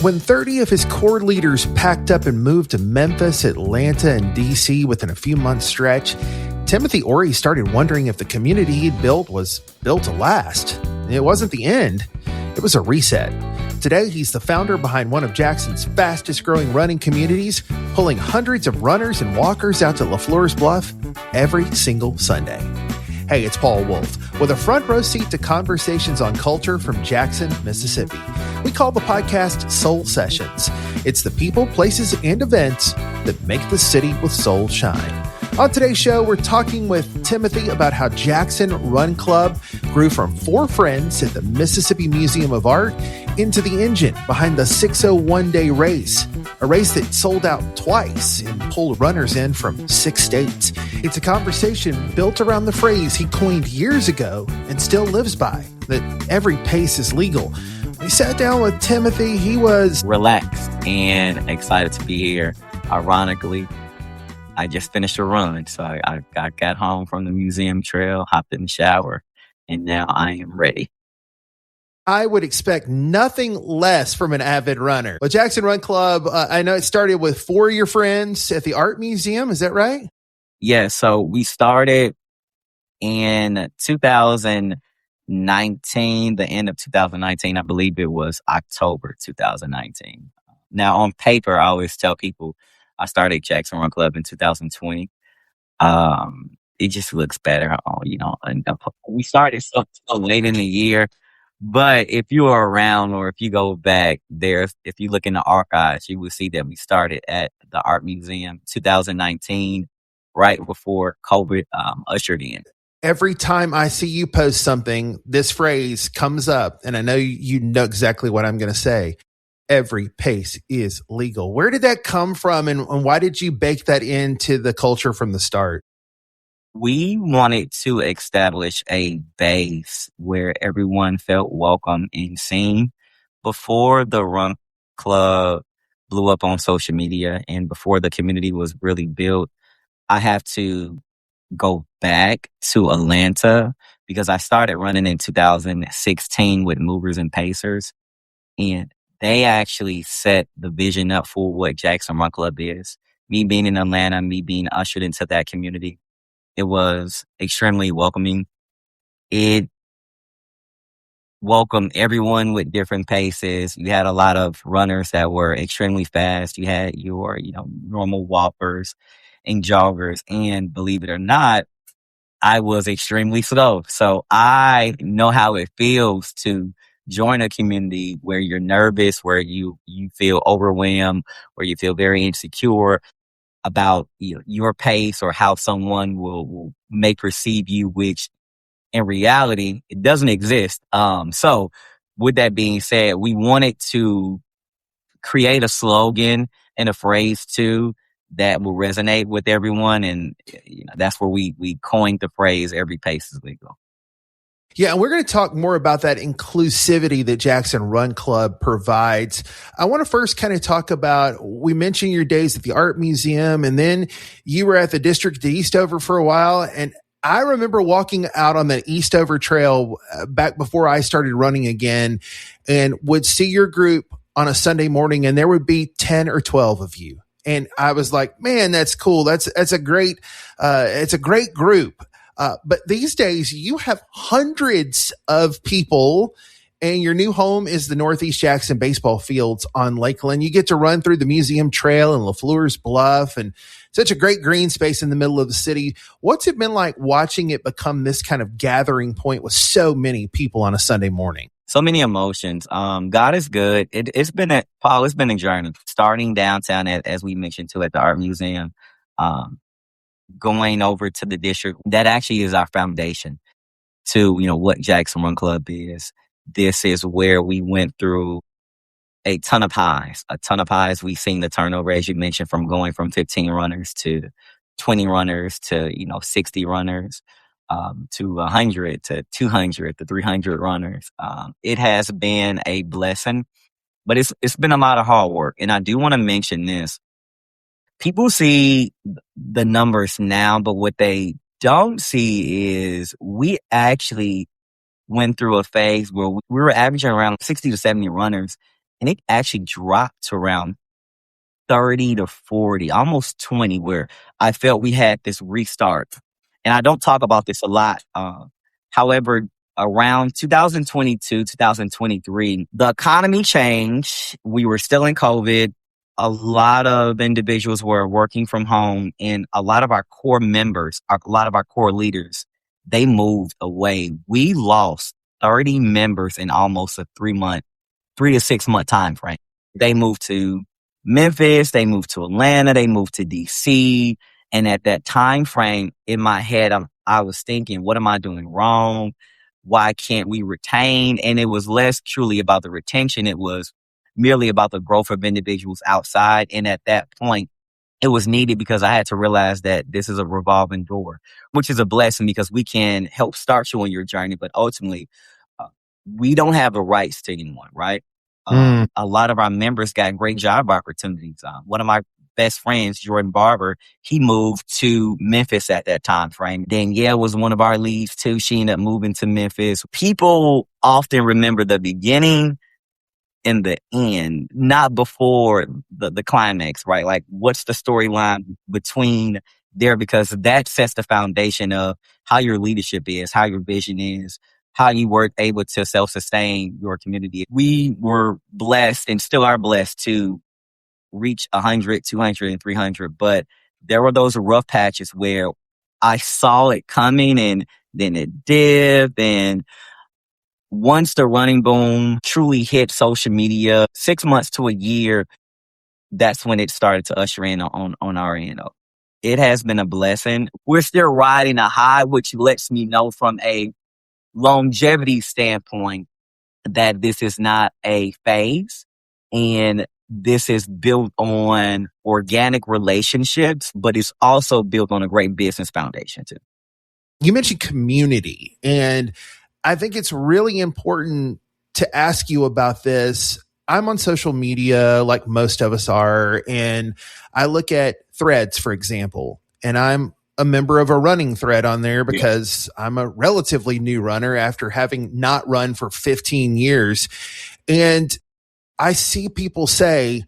When 30 of his core leaders packed up and moved to Memphis, Atlanta, and DC within a few months stretch, Timothy Orey started wondering if the community he'd built was built to last. It wasn't the end, it was a reset. Today, he's the founder behind one of Jackson's fastest growing running communities, pulling hundreds of runners and walkers out to LaFleur's Bluff every single Sunday. Hey, it's Paul Wolf with a front row seat to conversations on culture from Jackson, Mississippi. We call the podcast Soul Sessions. It's the people, places, and events that make the city with soul shine. On today's show, we're talking with Timothy about how JXN Run Club grew from 4 friends at the Mississippi Museum of Art into the engine behind the 601-day race, a race that sold out twice and pulled runners in from 6 states. It's a conversation built around the phrase he coined years ago and still lives by, that every pace is legal. We sat down with Timothy. He was relaxed and excited to be here. Ironically, I just finished a run, so I got home from the museum trail, hopped in the shower, and now I am ready. I would expect nothing less from an avid runner. Well, JXN Run Club, I know it started with 4 of your friends at the art museum. Is that right? Yeah, so we started in 2019, the end of 2019. I believe it was October 2019. Now, on paper, I always tell people I started JXN Run Club in 2020. It just looks better, and we started so late in the year. But if you are around or if you go back there, if you look in the archives, you will see that we started at the Art Museum 2019, right before COVID ushered in. Every time I see you post something, this phrase comes up, and I know you know exactly what I'm going to say. Every pace is legal. Where did that come from, and why did you bake that into the culture from the start? We wanted to establish a base where everyone felt welcome and seen. Before the Run Club blew up on social media and before the community was really built, I have to go back to Atlanta because I started running in 2016 with Movers and Pacers, and they actually set the vision up for what JXN Run Club is. Me being in Atlanta, me being ushered into that community, it was extremely welcoming. It welcomed everyone with different paces. You had a lot of runners that were extremely fast. You had your, normal walkers and joggers. And believe it or not, I was extremely slow. So I know how it feels to join a community where you're nervous, where you feel overwhelmed, where you feel very insecure about your pace or how someone may perceive you, which in reality, it doesn't exist. So with that being said, we wanted to create a slogan and a phrase too that will resonate with everyone. And that's where we coined the phrase, every pace is legal. Yeah, and we're going to talk more about that inclusivity that JXN Run Club provides. I want to first kind of talk about, we mentioned your days at the Art Museum, and then you were at the District to Eastover for a while. And I remember walking out on the Eastover Trail back before I started running again, and would see your group on a Sunday morning, and there would be 10 or 12 of you. And I was like, man, that's cool. That's a great, it's a great group. But these days you have hundreds of people, and your new home is the Northeast Jackson baseball fields on Lakeland. You get to run through the museum trail and LaFleur's Bluff, and such a great green space in the middle of the city. What's it been like watching it become this kind of gathering point with so many people on a Sunday morning? So many emotions. God is good. It's been a journey starting downtown as we mentioned too at the Art Museum. Going over to the district, that actually is our foundation to, what JXN Run Club is. This is where we went through a ton of highs. We've seen the turnover, as you mentioned, from going from 15 runners to 20 runners to, 60 runners, to 100 to 200 to 300 runners. It has been a blessing, but it's been a lot of hard work. And I do want to mention this. People see the numbers now, but what they don't see is we actually went through a phase where we were averaging around 60 to 70 runners and it actually dropped to around 30 to 40, almost 20, where I felt we had this restart. And I don't talk about this a lot. However, around 2022, 2023, the economy changed. We were still in COVID. A lot of individuals were working from home, and a lot of our core members, a lot of our core leaders, they moved away. We lost 30 members in almost a 3 to 6 month time frame. They moved to Memphis, they moved to Atlanta, they moved to DC. And at that time frame in my head, I was thinking, what am I doing wrong? Why can't we retain? And it was less truly about the retention. It was merely about the growth of individuals outside. And at that point, it was needed because I had to realize that this is a revolving door, which is a blessing because we can help start you on your journey. But ultimately, uh, we don't have the rights to anyone, right? A lot of our members got great job opportunities. One of my best friends, Jordan Barber, he moved to Memphis at that time frame. Danielle was one of our leads too. She ended up moving to Memphis. People often remember the beginning and the end, not before the climax, right? Like, what's the storyline between there? Because that sets the foundation of how your leadership is, how your vision is, how you were able to self-sustain your community. We were blessed and still are blessed to reach 100, 200, and 300. But there were those rough patches where I saw it coming and then it dipped. And once the running boom truly hit social media, 6 months to a year, that's when it started to usher in on our end. It has been a blessing. We're still riding a high, which lets me know from a longevity standpoint that this is not a phase, and this is built on organic relationships, but it's also built on a great business foundation too. You mentioned community, and I think it's really important to ask you about this. I'm on social media like most of us are, and I look at threads, for example, and I'm a member of a running thread on there because I'm a relatively new runner after having not run for 15 years. And I see people say,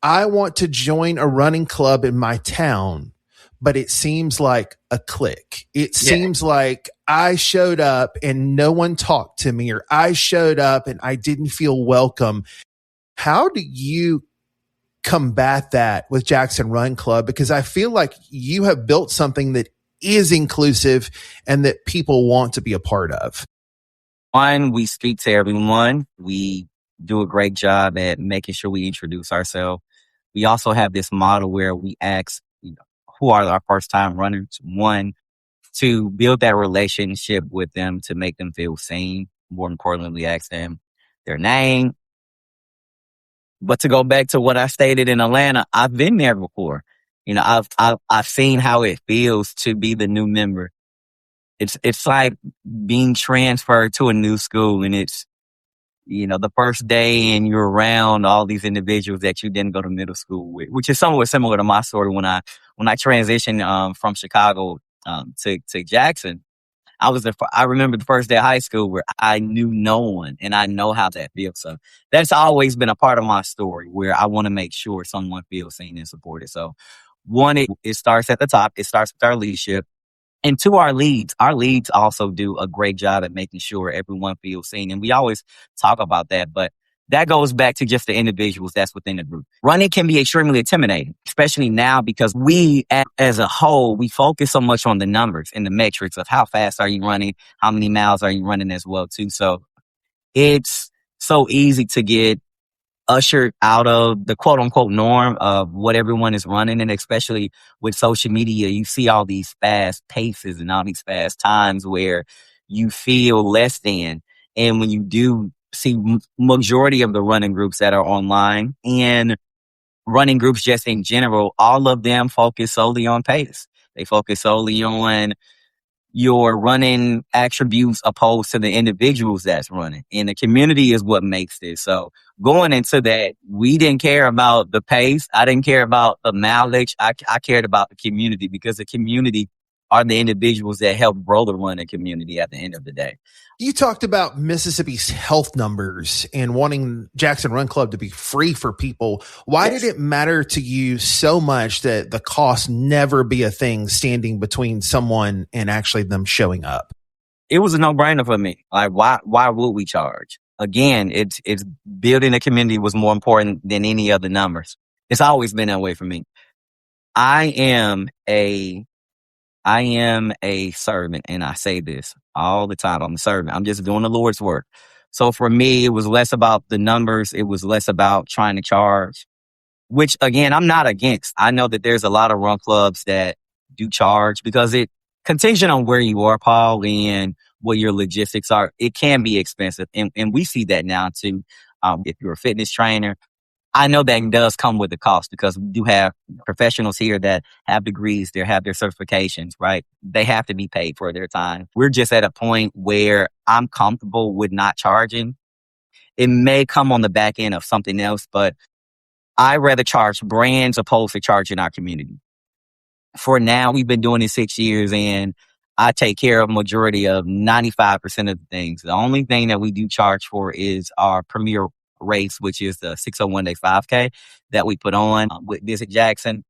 I want to join a running club in my town, but it seems like a clique. It seems like I showed up and no one talked to me, or I showed up and I didn't feel welcome. How do you combat that with JXN Run Club? Because I feel like you have built something that is inclusive and that people want to be a part of. One, we speak to everyone. We do a great job at making sure we introduce ourselves. We also have this model where we ask, who are our first time runners? One, to build that relationship with them, to make them feel seen. More importantly, we ask them their name. But to go back to what I stated in Atlanta, I've been there before. I've seen how it feels to be the new member. It's like being transferred to a new school, and it's, the first day and you're around all these individuals that you didn't go to middle school with, which is somewhat similar to my story when I transitioned from Chicago to Jackson. I remember the first day of high school where I knew no one, and I know how that feels. So that's always been a part of my story, where I want to make sure someone feels seen and supported. So one, it starts at the top. It starts with our leadership. And to our leads also do a great job at making sure everyone feels seen. And we always talk about that, but that goes back to just the individuals that's within the group. Running can be extremely intimidating, especially now, because we as a whole, we focus so much on the numbers and the metrics of how fast are you running, how many miles are you running as well too. So it's so easy to get ushered out of the quote unquote norm of what everyone is running. And especially with social media, you see all these fast paces and all these fast times where you feel less than. And when you do see majority of the running groups that are online and running groups just in general, all of them focus solely on pace. They focus solely on your running attributes opposed to the individuals that's running. And the community is what makes this. So going into that, we didn't care about the pace. I didn't care about the mileage. I cared about the community, because the community are the individuals that help grow the running community at the end of the day. You talked about Mississippi's health numbers and wanting JXN Run Club to be free for people. Why did it matter to you so much that the cost never be a thing standing between someone and actually them showing up? It was a no-brainer for me. Like, why would we charge? Again, it's building a community was more important than any other numbers. It's always been that way for me. I am a servant, and I say this all the time. I'm a servant. I'm just doing the Lord's work. So for me, it was less about the numbers. It was less about trying to charge, which again, I'm not against. I know that there's a lot of run clubs that do charge because it contingent on where you are, Paul, and what your logistics are. It can be expensive. And we see that now too. If you're a fitness trainer, I know that does come with a cost because we do have professionals here that have degrees, they have their certifications, right? They have to be paid for their time. We're just at a point where I'm comfortable with not charging. It may come on the back end of something else, but I rather charge brands opposed to charging our community. For now, we've been doing it 6 years and I take care of majority of 95% of the things. The only thing that we do charge for is our premier race, which is the 601 day 5K that we put on with Visit Jackson.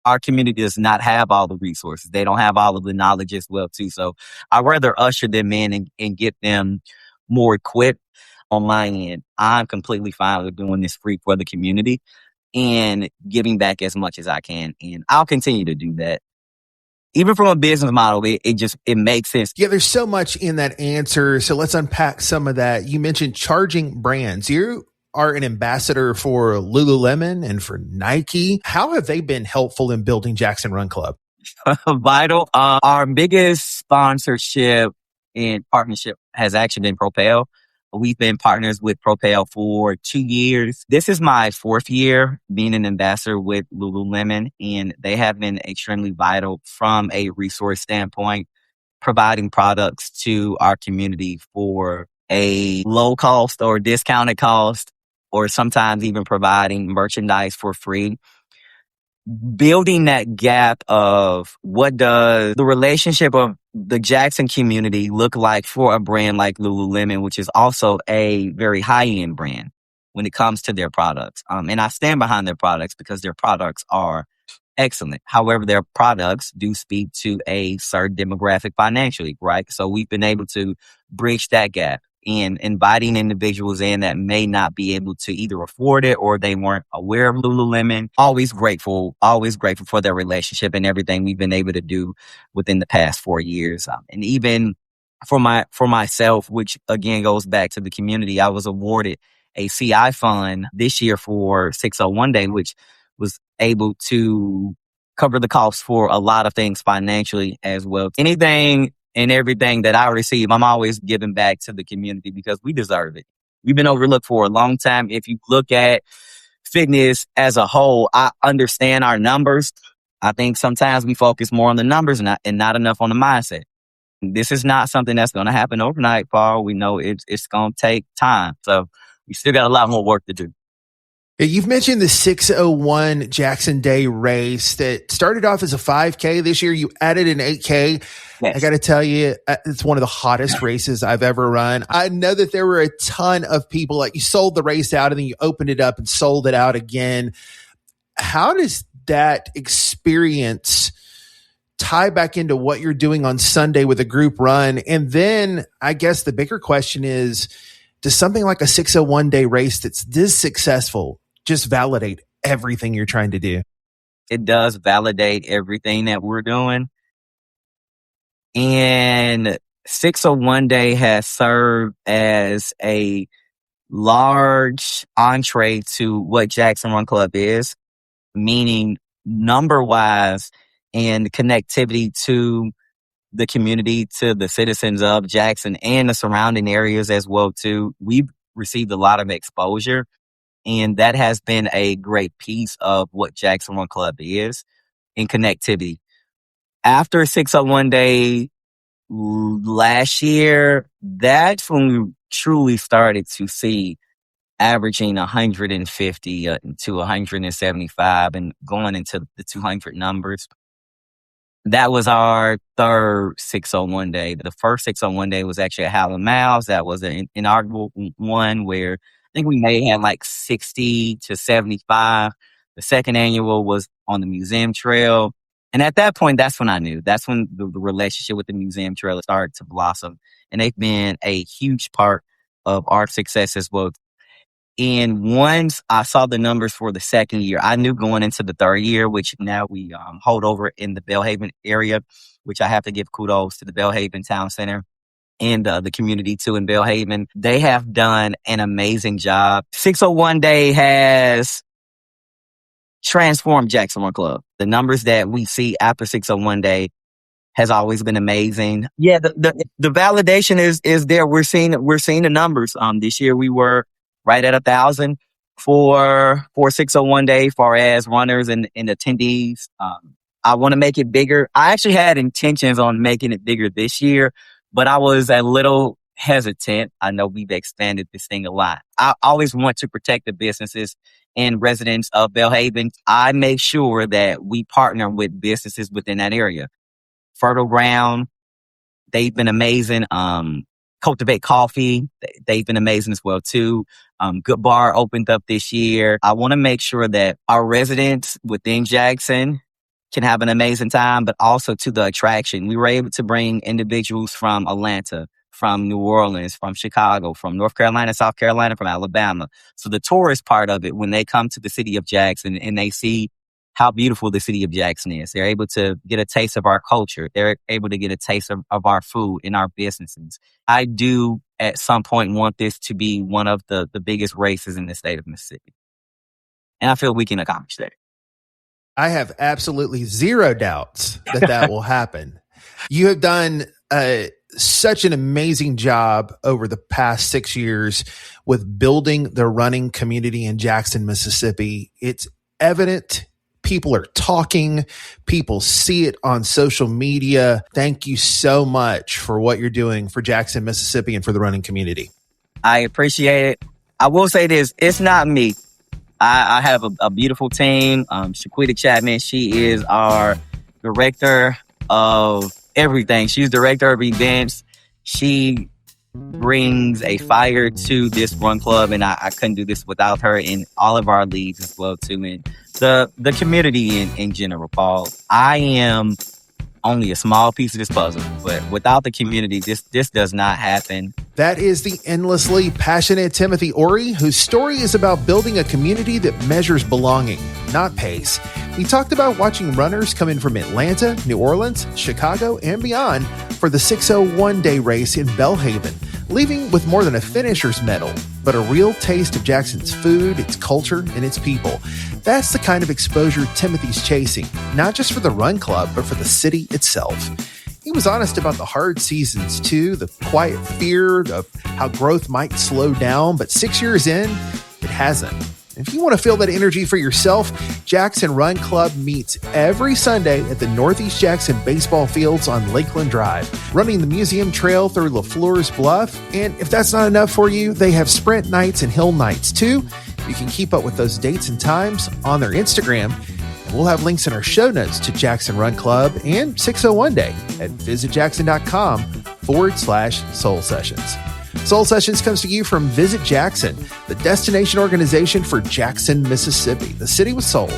Our community does not have all the resources. They don't have all of the knowledge as well too. So I'd rather usher them in and get them more equipped. On my end, I'm completely fine with doing this free for the community and giving back as much as I can. And I'll continue to do that. Even from a business model, it makes sense. Yeah, there's so much in that answer. So let's unpack some of that. You mentioned charging brands. You are an ambassador for Lululemon and for Nike. How have they been helpful in building JXN Run Club? Vital. Our biggest sponsorship and partnership has actually been Propel. We've been partners with Propel for 2 years. This is my 4th year being an ambassador with Lululemon, and they have been extremely vital from a resource standpoint, providing products to our community for a low cost or discounted cost, or sometimes even providing merchandise for free. Building that gap of what does the relationship of the Jackson community look like for a brand like Lululemon, which is also a very high-end brand when it comes to their products. And I stand behind their products because their products are excellent. However, their products do speak to a certain demographic financially, right? So we've been able to bridge that gap and inviting individuals in that may not be able to either afford it or they weren't aware of Lululemon. Always grateful for their relationship and everything we've been able to do within the past 4 years. And even for myself, which again goes back to the community, I was awarded a CI fund this year for 601 Day, which was able to cover the costs for a lot of things financially as well. Anything and everything that I receive, I'm always giving back to the community because we deserve it. We've been overlooked for a long time. If you look at fitness as a whole, I understand our numbers. I think sometimes we focus more on the numbers and not enough on the mindset. This is not something that's going to happen overnight, Paul. We know it's going to take time. So we still got a lot more work to do. You've mentioned the 601 Jackson Day race that started off as a 5K. This year you added an 8K. Yes. I got to tell you, it's one of the hottest races I've ever run. I know that there were a ton of people, like you sold the race out and then you opened it up and sold it out again. How does that experience tie back into what you're doing on Sunday with a group run? And then I guess the bigger question is, does something like a 601 day race that's this successful just validate everything you're trying to do? It does validate everything that we're doing. And 601 Day has served as a large entree to what JXN Run Club is, meaning number-wise and connectivity to the community, to the citizens of Jackson and the surrounding areas as well too. We've received a lot of exposure, and that has been a great piece of what JXN Run Club is in connectivity. After 601 Day last year, that's when we truly started to see averaging 150 to 175 and going into the 200 numbers. That was our third 601 day. The first 601 day was actually at Howland Miles. That was an inaugural one where I think we may have like 60 to 75. The second annual was on the museum trail. And at that point, that's when I knew. That's when the relationship with the museum trail started to blossom. And they've been a huge part of our success as well. And once I saw the numbers for the second year, I knew going into the third year, which now we hold over in the Belhaven area, which I have to give kudos to the Belhaven Town Center and the community too in Belhaven. They have done an amazing job. 601 Day has transformed JXN Run Club. The numbers that we see after 601 Day has always been amazing. Yeah, the validation is there. We're seeing the numbers. This year we were right at 1,000 for 601 Day, far as runners and attendees. I want to make it bigger. I actually had intentions on making it bigger this year, but I was a little hesitant. I know we've expanded this thing a lot. I always want to protect the businesses and residents of Belhaven. I make sure that we partner with businesses within that area. Fertile Ground, they've been amazing. Cultivate Coffee, they've been amazing as well too. Good Bar opened up this year. I want to make sure that our residents within Jackson can have an amazing time, but also to the attraction. We were able to bring individuals from Atlanta, from New Orleans, from Chicago, from North Carolina, South Carolina, from Alabama. So the tourist part of it, when they come to the city of Jackson and they see how beautiful the city of Jackson is, they're able to get a taste of our culture. They're able to get a taste of our food and our businesses. I do at some point want this to be one of the biggest races in the state of Mississippi. And I feel we can accomplish that. I have absolutely zero doubts that will happen. You have done such an amazing job over the past 6 years with building the running community in Jackson, Mississippi. It's evident. People are talking. People see it on social media. Thank you so much for what you're doing for Jackson, Mississippi, and for the running community. I appreciate it. I will say this. It's not me. I have a beautiful team. Shaquita Chapman, she is our director of everything. She's director of events. She brings a fire to this run club, and I couldn't do this without her, and all of our leads as well too, and the community in general, Paul. I am only a small piece of this puzzle, but without the community, this does not happen. That is the endlessly passionate Timothy Orey, whose story is about building a community that measures belonging, not pace. We talked about watching runners come in from Atlanta, New Orleans, Chicago, and beyond for the 601 Day race in Belhaven, leaving with more than a finisher's medal, but a real taste of Jackson's food, its culture, and its people. That's the kind of exposure Timothy's chasing, not just for the run club, but for the city itself. He was honest about the hard seasons too, the quiet fear of how growth might slow down, but 6 years in, it hasn't. If you want to feel that energy for yourself, JXN Run Club meets every Sunday at the Northeast Jackson baseball fields on Lakeland Drive, running the museum trail through LaFleur's Bluff. And if that's not enough for you, they have sprint nights and hill nights too. You can keep up with those dates and times on their Instagram. And we'll have links in our show notes to JXN Run Club and 601 Day at visitjackson.com/soul sessions. Soul Sessions comes to you from Visit Jackson, the destination organization for Jackson, Mississippi, the city with soul.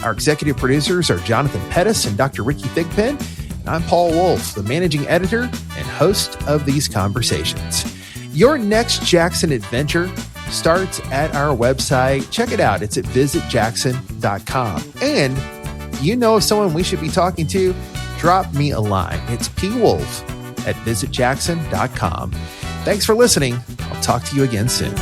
Our executive producers are Jonathan Pettis and Dr. Ricky Thigpen, and I'm Paul Wolf, the managing editor and host of these conversations. Your next Jackson adventure starts at our website. Check it out. It's at visitjackson.com. And you know of someone we should be talking to? Drop me a line. It's pwolf@visitjackson.com. Thanks for listening. I'll talk to you again soon.